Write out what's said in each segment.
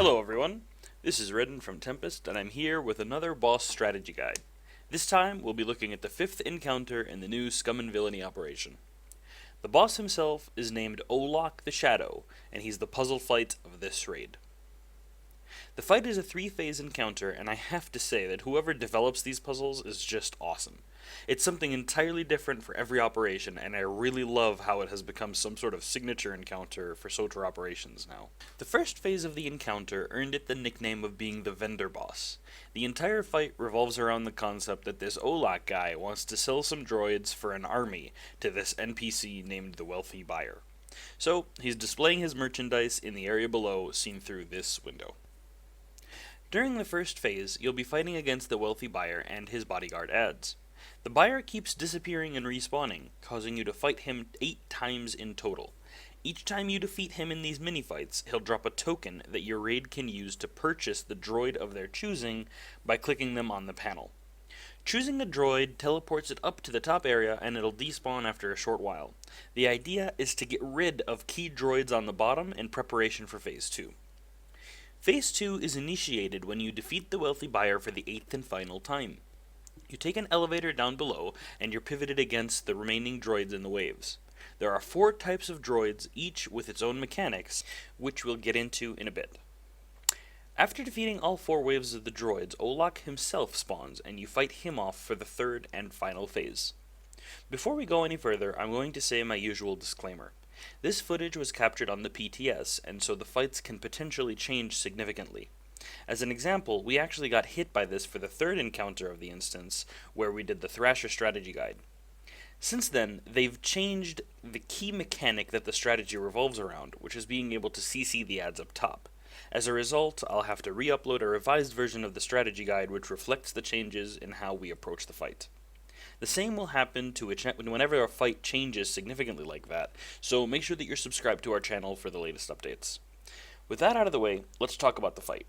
Hello everyone, this is Redden from Tempest, and I'm here with another boss strategy guide. This time, we'll be looking at the 5th encounter in the new Scum and Villainy operation. The boss himself is named Olok the Shadow, and he's the puzzle fight of this raid. The fight is a 3-phase encounter, and I have to say that whoever develops these puzzles is just awesome. It's something entirely different for every operation, and I really love how it has become some sort of signature encounter for SOTR operations now. The first phase of the encounter earned it the nickname of being the vendor boss. The entire fight revolves around the concept that this Olok guy wants to sell some droids for an army to this NPC named the Wealthy Buyer. So, he's displaying his merchandise in the area below, seen through this window. During the first phase, you'll be fighting against the Wealthy Buyer and his bodyguard ads. The buyer keeps disappearing and respawning, causing you to fight him 8 times in total. Each time you defeat him in these mini-fights, he'll drop a token that your raid can use to purchase the droid of their choosing by clicking them on the panel. Choosing a droid teleports it up to the top area and it'll despawn after a short while. The idea is to get rid of key droids on the bottom in preparation for Phase 2. Phase 2 is initiated when you defeat the Wealthy Buyer for the 8th and final time. You take an elevator down below, and you're pivoted against the remaining droids in the waves. There are 4 types of droids, each with its own mechanics, which we'll get into in a bit. After defeating all 4 waves of the droids, Olok himself spawns, and you fight him off for the 3rd and final phase. Before we go any further, I'm going to say my usual disclaimer. This footage was captured on the PTS, and so the fights can potentially change significantly. As an example, we actually got hit by this for the 3rd encounter of the instance, where we did the Thrasher strategy guide. Since then, they've changed the key mechanic that the strategy revolves around, which is being able to CC the ads up top. As a result, I'll have to re-upload a revised version of the strategy guide which reflects the changes in how we approach the fight. The same will happen to whenever a fight changes significantly like that, so make sure that you're subscribed to our channel for the latest updates. With that out of the way, let's talk about the fight.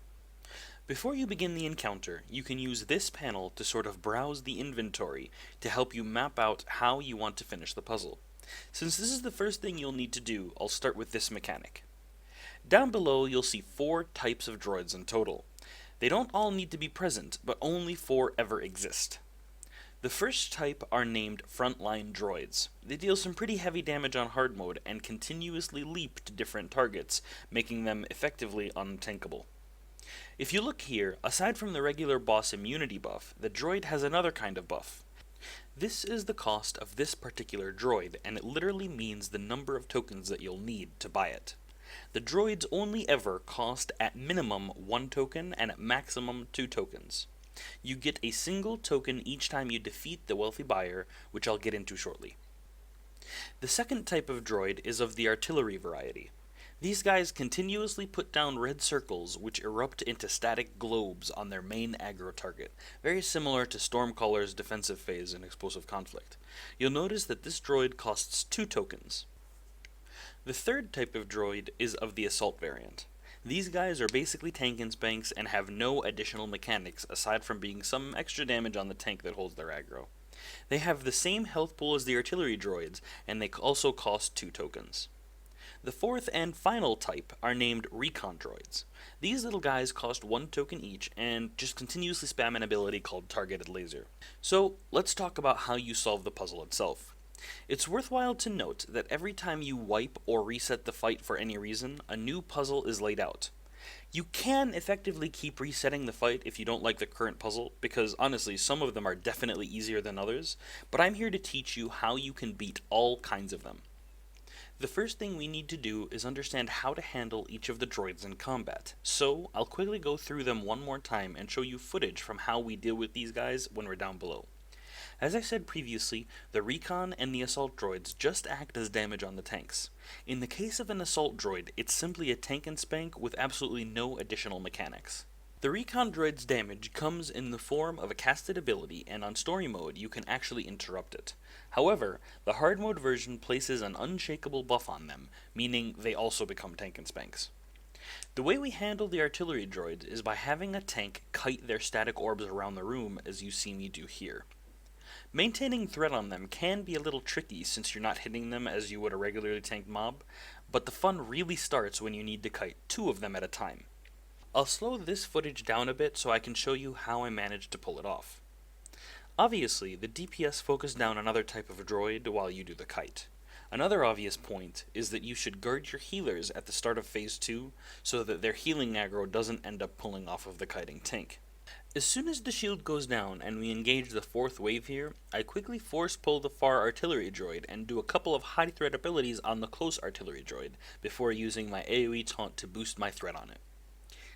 Before you begin the encounter, you can use this panel to sort of browse the inventory to help you map out how you want to finish the puzzle. Since this is the first thing you'll need to do, I'll start with this mechanic. Down below you'll see 4 types of droids in total. They don't all need to be present, but only 4 ever exist. The first type are named frontline droids. They deal some pretty heavy damage on hard mode and continuously leap to different targets, making them effectively untankable. If you look here, aside from the regular boss immunity buff, the droid has another kind of buff. This is the cost of this particular droid, and it literally means the number of tokens that you'll need to buy it. The droids only ever cost at minimum 1 token and at maximum 2 tokens. You get a single token each time you defeat the Wealthy Buyer, which I'll get into shortly. The second type of droid is of the artillery variety. These guys continuously put down red circles which erupt into static globes on their main aggro target, very similar to Stormcaller's defensive phase in Explosive Conflict. You'll notice that this droid costs 2 tokens. The third type of droid is of the assault variant. These guys are basically tank and spanks and have no additional mechanics aside from being some extra damage on the tank that holds their aggro. They have the same health pool as the artillery droids, and they also cost 2 tokens. The 4th and final type are named recon droids. These little guys cost 1 token each and just continuously spam an ability called targeted laser. So let's talk about how you solve the puzzle itself. It's worthwhile to note that every time you wipe or reset the fight for any reason, a new puzzle is laid out. You can effectively keep resetting the fight if you don't like the current puzzle, because honestly some of them are definitely easier than others, but I'm here to teach you how you can beat all kinds of them. The first thing we need to do is understand how to handle each of the droids in combat, so I'll quickly go through them one more time and show you footage from how we deal with these guys when we're down below. As I said previously, the recon and the assault droids just act as damage on the tanks. In the case of an assault droid, it's simply a tank and spank with absolutely no additional mechanics. The recon droid's damage comes in the form of a casted ability, and on story mode you can actually interrupt it. However, the hard mode version places an unshakable buff on them, meaning they also become tank and spanks. The way we handle the artillery droids is by having a tank kite their static orbs around the room as you see me do here. Maintaining threat on them can be a little tricky since you're not hitting them as you would a regularly tanked mob, but the fun really starts when you need to kite 2 of them at a time. I'll slow this footage down a bit so I can show you how I managed to pull it off. Obviously, the DPS focus down another type of droid while you do the kite. Another obvious point is that you should guard your healers at the start of Phase 2 so that their healing aggro doesn't end up pulling off of the kiting tank. As soon as the shield goes down and we engage the fourth wave here, I quickly force pull the far artillery droid and do a couple of high threat abilities on the close artillery droid before using my AoE taunt to boost my threat on it.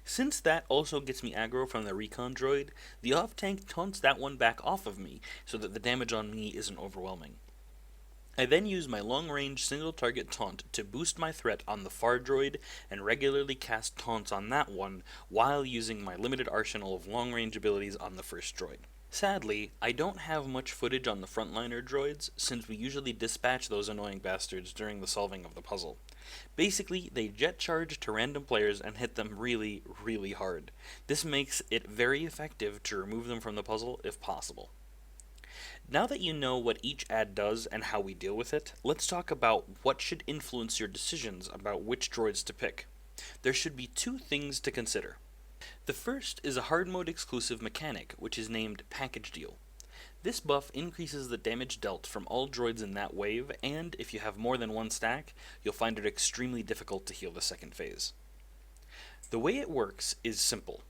Since that also gets me aggro from the recon droid, the off-tank taunts that one back off of me so that the damage on me isn't overwhelming. I then use my long-range single-target taunt to boost my threat on the far droid and regularly cast taunts on that one while using my limited arsenal of long-range abilities on the first droid. Sadly, I don't have much footage on the frontliner droids, since we usually dispatch those annoying bastards during the solving of the puzzle. Basically, they jet charge to random players and hit them really, really hard. This makes it very effective to remove them from the puzzle if possible. Now that you know what each ad does and how we deal with it, let's talk about what should influence your decisions about which droids to pick. There should be two things to consider. The first is a hard mode exclusive mechanic, which is named Package Deal. This buff increases the damage dealt from all droids in that wave, and if you have more than one stack, you'll find it extremely difficult to heal the second phase. The way it works is simple.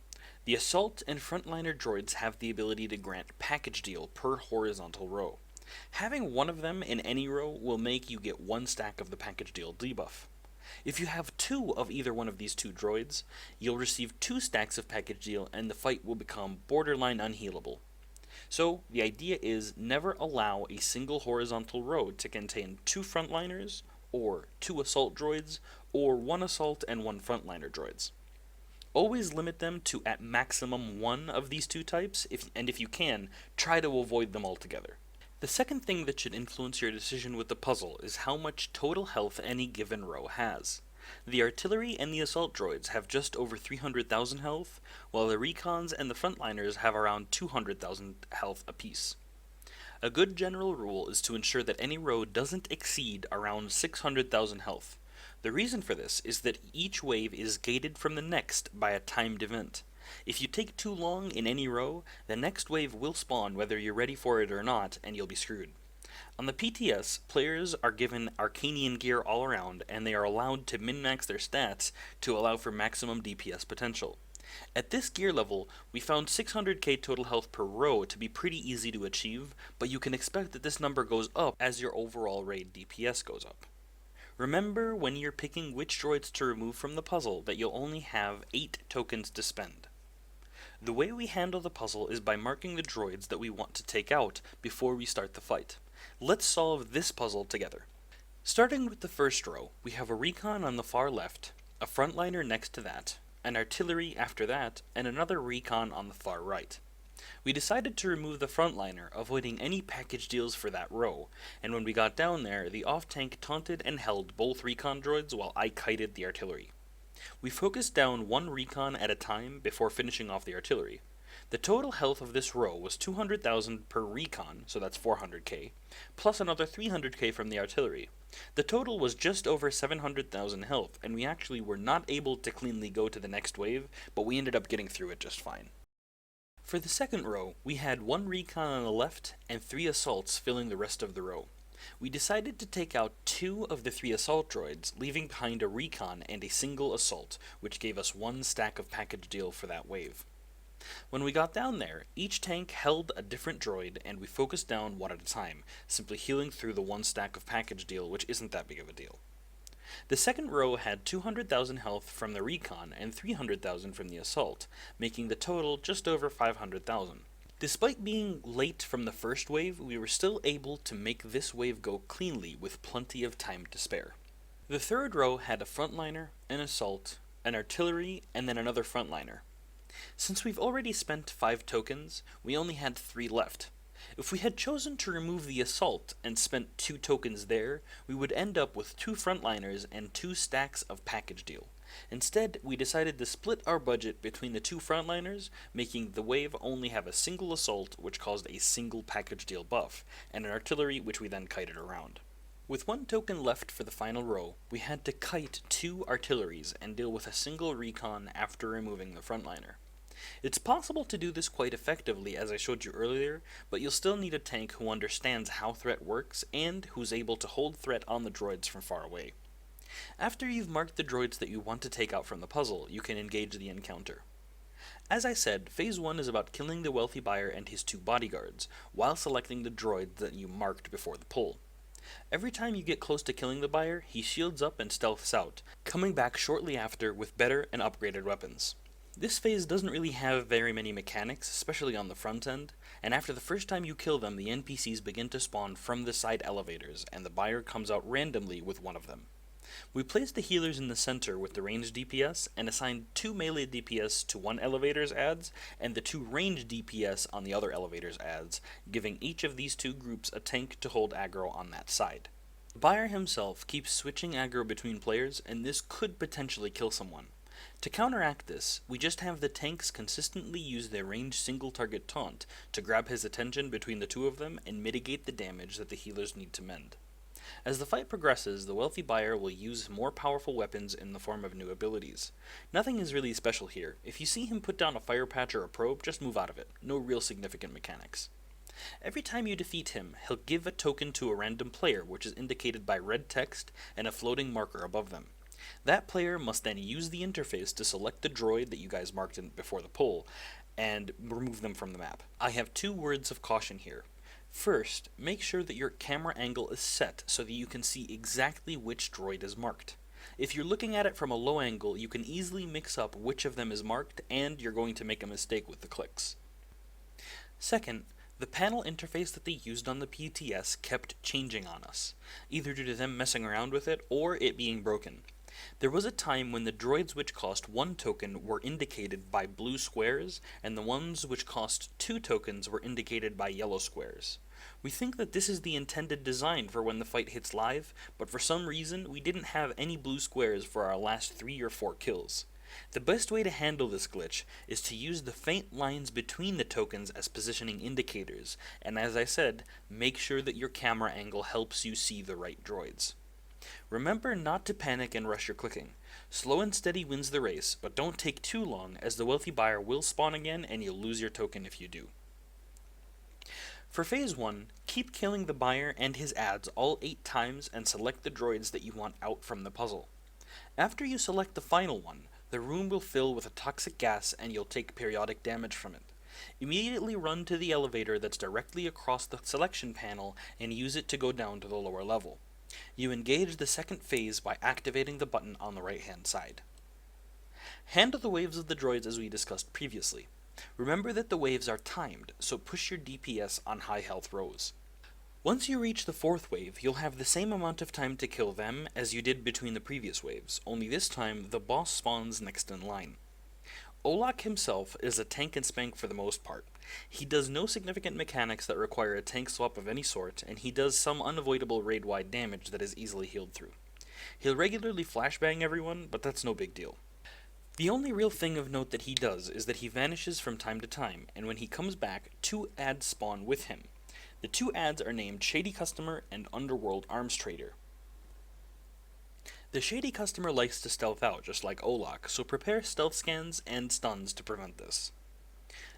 The Assault and Frontliner droids have the ability to grant Package Deal per horizontal row. Having one of them in any row will make you get one stack of the Package Deal debuff. If you have two of either one of these two droids, you'll receive 2 stacks of Package Deal and the fight will become borderline unhealable. So, the idea is never allow a single horizontal row to contain 2 frontliners, or 2 assault droids, or 1 assault and 1 frontliner droids. Always limit them to at maximum 1 of these 2 types, and if you can, try to avoid them altogether. The second thing that should influence your decision with the puzzle is how much total health any given row has. The artillery and the assault droids have just over 300,000 health, while the recons and the frontliners have around 200,000 health apiece. A good general rule is to ensure that any row doesn't exceed around 600,000 health. The reason for this is that each wave is gated from the next by a timed event. If you take too long in any row, the next wave will spawn whether you're ready for it or not, and you'll be screwed. On the PTS, players are given Arcanian gear all around, and they are allowed to min-max their stats to allow for maximum DPS potential. At this gear level, we found 600k total health per row to be pretty easy to achieve, but you can expect that this number goes up as your overall raid DPS goes up. Remember when you're picking which droids to remove from the puzzle that you'll only have 8 tokens to spend. The way we handle the puzzle is by marking the droids that we want to take out before we start the fight. Let's solve this puzzle together. Starting with the first row, we have a recon on the far left, a frontliner next to that, an artillery after that, and another recon on the far right. We decided to remove the frontliner, avoiding any package deals for that row, and when we got down there, the off-tank taunted and held both recon droids while I kited the artillery. We focused down 1 recon at a time before finishing off the artillery. The total health of this row was 200,000 per recon, so that's 400k, plus another 300k from the artillery. The total was just over 700,000 health, and we actually were not able to cleanly go to the next wave, but we ended up getting through it just fine. For the second row, we had 1 recon on the left and 3 assaults filling the rest of the row. We decided to take out 2 of the 3 assault droids, leaving behind a recon and a single assault, which gave us 1 stack of package deal for that wave. When we got down there, each tank held a different droid, and we focused down 1 at a time, simply healing through the 1 stack of package deal, which isn't that big of a deal. The second row had 200,000 health from the recon and 300,000 from the assault, making the total just over 500,000. Despite being late from the first wave, we were still able to make this wave go cleanly with plenty of time to spare. The third row had a frontliner, an assault, an artillery, and then another frontliner. Since we've already spent 5 tokens, we only had 3 left. If we had chosen to remove the assault and spent 2 tokens there, we would end up with 2 frontliners and 2 stacks of package deal. Instead, we decided to split our budget between the 2 frontliners, making the wave only have a single assault, which caused a single package deal buff, and an artillery which we then kited around. With one token left for the final row, we had to kite 2 artilleries and deal with a single recon after removing the frontliner. It's possible to do this quite effectively as I showed you earlier, but you'll still need a tank who understands how threat works and who's able to hold threat on the droids from far away. After you've marked the droids that you want to take out from the puzzle, you can engage the encounter. As I said, Phase 1 is about killing the wealthy buyer and his 2 bodyguards, while selecting the droid that you marked before the pull. Every time you get close to killing the buyer, he shields up and stealths out, coming back shortly after with better and upgraded weapons. This phase doesn't really have very many mechanics, especially on the front end, and after the first time you kill them, the NPCs begin to spawn from the side elevators, and the buyer comes out randomly with one of them. We placed the healers in the center with the ranged DPS, and assigned 2 melee DPS to one elevator's adds, and the 2 ranged DPS on the other elevator's adds, giving each of these 2 groups a tank to hold aggro on that side. The buyer himself keeps switching aggro between players, and this could potentially kill someone. To counteract this, we just have the tanks consistently use their ranged single target taunt to grab his attention between the 2 of them and mitigate the damage that the healers need to mend. As the fight progresses, the wealthy buyer will use more powerful weapons in the form of new abilities. Nothing is really special here. If you see him put down a fire patch or a probe, just move out of it. No real significant mechanics. Every time you defeat him, he'll give a token to a random player, which is indicated by red text and a floating marker above them. That player must then use the interface to select the droid that you guys marked in before the poll, and remove them from the map. I have 2 words of caution here. First, make sure that your camera angle is set so that you can see exactly which droid is marked. If you're looking at it from a low angle, you can easily mix up which of them is marked, and you're going to make a mistake with the clicks. Second, the panel interface that they used on the PTS kept changing on us, either due to them messing around with it or it being broken. There was a time when the droids which cost 1 token were indicated by blue squares, and the ones which cost 2 tokens were indicated by yellow squares. We think that this is the intended design for when the fight hits live, but for some reason we didn't have any blue squares for our last 3 or 4 kills. The best way to handle this glitch is to use the faint lines between the tokens as positioning indicators, and as I said, make sure that your camera angle helps you see the right droids. Remember not to panic and rush your clicking. Slow and steady wins the race, but don't take too long, as the wealthy buyer will spawn again and you'll lose your token if you do. For Phase 1, keep killing the buyer and his adds all 8 times and select the droids that you want out from the puzzle. After you select the final one, the room will fill with a toxic gas and you'll take periodic damage from it. Immediately run to the elevator that's directly across the selection panel and use it to go down to the lower level. You engage the second phase by activating the button on the right hand side. Handle the waves of the droids as we discussed previously. Remember that the waves are timed, so push your DPS on high health rows. Once you reach the 4th wave, you'll have the same amount of time to kill them as you did between the previous waves, only this time the boss spawns next in line. Olok himself is a tank and spank for the most part. He does no significant mechanics that require a tank swap of any sort, and he does some unavoidable raid-wide damage that is easily healed through. He'll regularly flashbang everyone, but that's no big deal. The only real thing of note that he does is that he vanishes from time to time, and when he comes back, 2 adds spawn with him. The 2 adds are named Shady Customer and Underworld Arms Trader. The Shady Customer likes to stealth out, just like Olok, so prepare stealth scans and stuns to prevent this.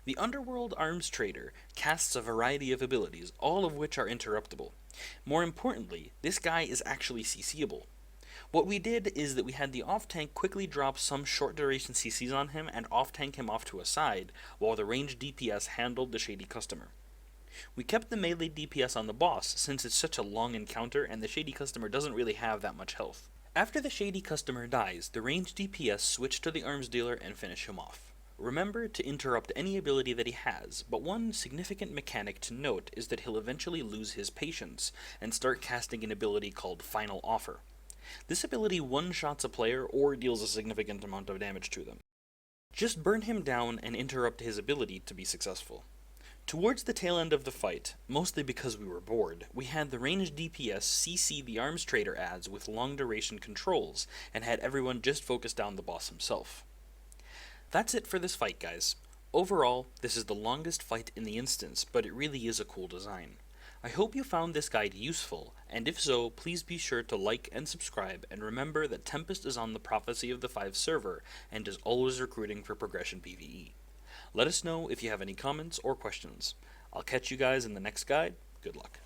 The Underworld Arms Trader casts a variety of abilities, all of which are interruptible. More importantly, this guy is actually CCable. What we did is that we had the off-tank quickly drop some short-duration CCs on him and off-tank him off to a side, while the ranged DPS handled the Shady Customer. We kept the melee DPS on the boss since it's such a long encounter and the Shady Customer doesn't really have that much health. After the Shady Customer dies, the ranged DPS switch to the arms dealer and finish him off. Remember to interrupt any ability that he has, but one significant mechanic to note is that he'll eventually lose his patience and start casting an ability called Final Offer. This ability one-shots a player or deals a significant amount of damage to them. Just burn him down and interrupt his ability to be successful. Towards the tail end of the fight, mostly because we were bored, we had the ranged DPS CC the arms trader adds with long duration controls, and had everyone just focus down the boss himself. That's it for this fight, guys. Overall, this is the longest fight in the instance, but it really is a cool design. I hope you found this guide useful, and if so, please be sure to like and subscribe, and remember that Tempest is on the Prophecy of the Five server, and is always recruiting for Progression PvE. Let us know if you have any comments or questions. I'll catch you guys in the next guide. Good luck.